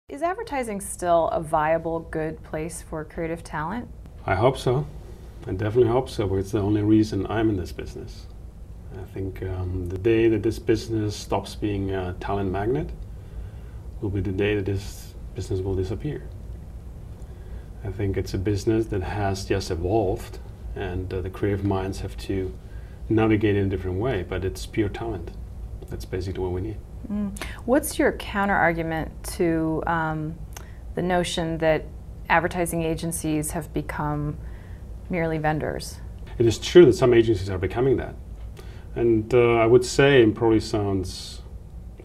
Is advertising still a viable, good place for creative talent? I hope so. I definitely hope so, but it's the only reason I'm in this business. I think the day that this business stops being a talent magnet will be the day that this business will disappear. I think it's a business that has just evolved, and the creative minds have to navigate in a different way, but it's pure talent. That's basically what we need. What's your counter argument to the notion that advertising agencies have become merely vendors? It is true that some agencies are becoming that. And I would say, and probably sounds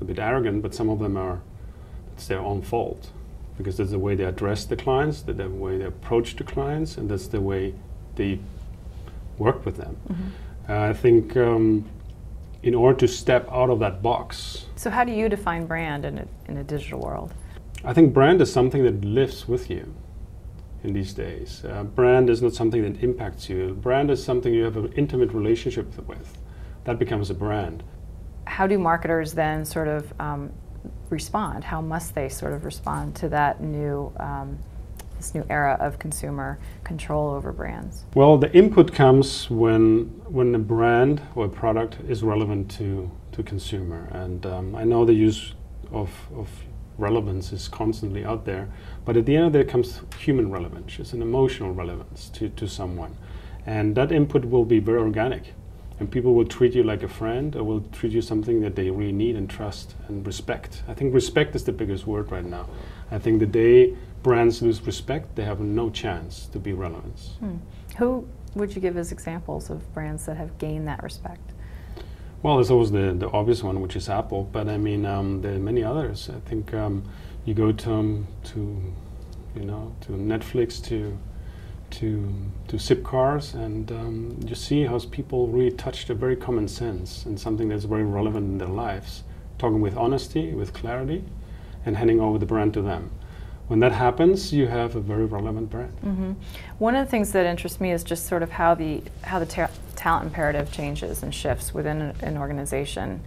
a bit arrogant, but some of them it's their own fault. Because that's the way they address the clients, that's the way they approach the clients, and that's the way they work with them. Mm-hmm. I think in order to step out of that box. So how do you define brand in a digital world? I think brand is something that lives with you in these days. Brand is not something that impacts you. Brand is something you have an intimate relationship with. That becomes a brand. How do marketers then sort of respond? How must they sort of respond to that this new era of consumer control over brands? Well, the input comes when a brand or a product is relevant to consumer. And I know the use of relevance is constantly out there, but at the end of the day comes human relevance. It's an emotional relevance to someone. And that input will be very organic. And people will treat you like a friend, or will treat you something that they really need and trust and respect. I think respect is the biggest word right now. I think the day brands lose respect, they have no chance to be relevant. Who would you give as examples of brands that have gained that respect? Well, there's always the obvious one, which is Apple, but I mean, there are many others. I think you go to Netflix, to Zipcars, and you see how people really touch the very common sense and something that's very relevant in their lives, talking with honesty, with clarity, and handing over the brand to them. When that happens, you have a very relevant brand. Mm-hmm. One of the things that interests me is just sort of how the talent imperative changes and shifts within an organization.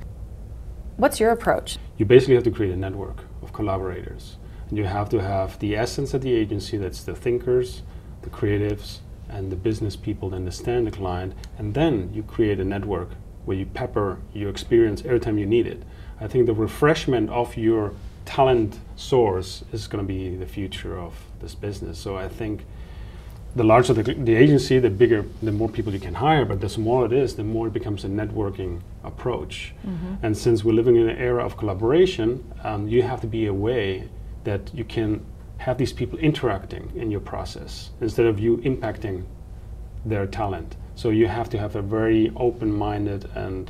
What's your approach? You basically have to create a network of collaborators, and you have to have the essence of the agency, that's the thinkers, the creatives, and the business people that understand the client, and then you create a network where you pepper your experience every time you need it. I think the refreshment of your talent source is going to be the future of this business. So I think the larger the agency, the more people you can hire, but the smaller it is, the more it becomes a networking approach. Mm-hmm. And since we're living in an era of collaboration, you have to be a way that you can have these people interacting in your process instead of you impacting their talent. So you have to have a very open-minded and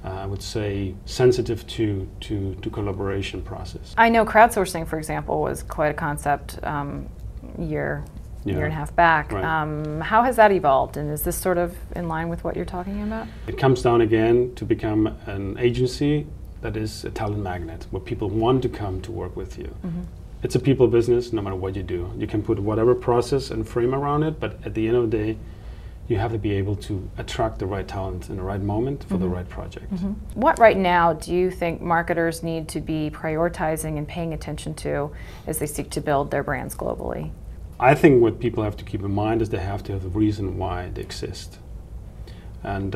I would say sensitive to collaboration process. I know crowdsourcing, for example, was quite a concept year and a half back. Right. How has that evolved, and is this sort of in line with what you're talking about? It comes down again to become an agency that is a talent magnet, where people want to come to work with you. Mm-hmm. It's a people business, no matter what you do. You can put whatever process and frame around it, but at the end of the day, you have to be able to attract the right talent in the right moment for the right project. Mm-hmm. What right now do you think marketers need to be prioritizing and paying attention to as they seek to build their brands globally? I think what people have to keep in mind is they have to have a reason why they exist. And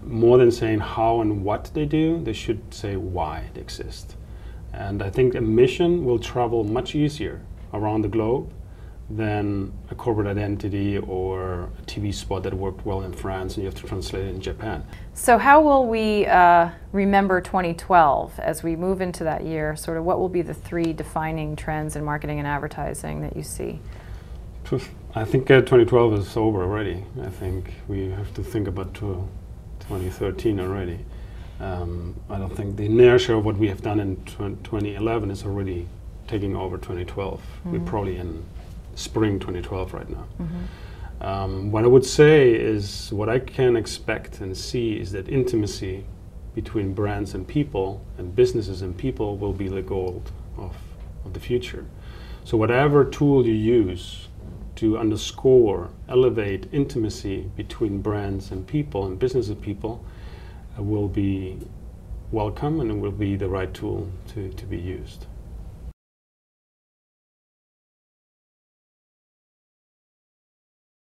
more than saying how and what they do, they should say why they exist. And I think a mission will travel much easier around the globe than a corporate identity or a TV spot that worked well in France and you have to translate it in Japan. So how will we remember 2012 as we move into that year? Sort of what will be the three defining trends in marketing and advertising that you see? I think 2012 is over already. I think we have to think about 2013 already. I don't think the inertia of what we have done in 2011 is already taking over 2012. Mm-hmm. We're probably in spring 2012 right now. Mm-hmm. What I would say is what I can expect and see is that intimacy between brands and people and businesses and people will be the gold of the future. So whatever tool you use to underscore, elevate intimacy between brands and people and business and people will be welcome, and it will be the right tool to be used.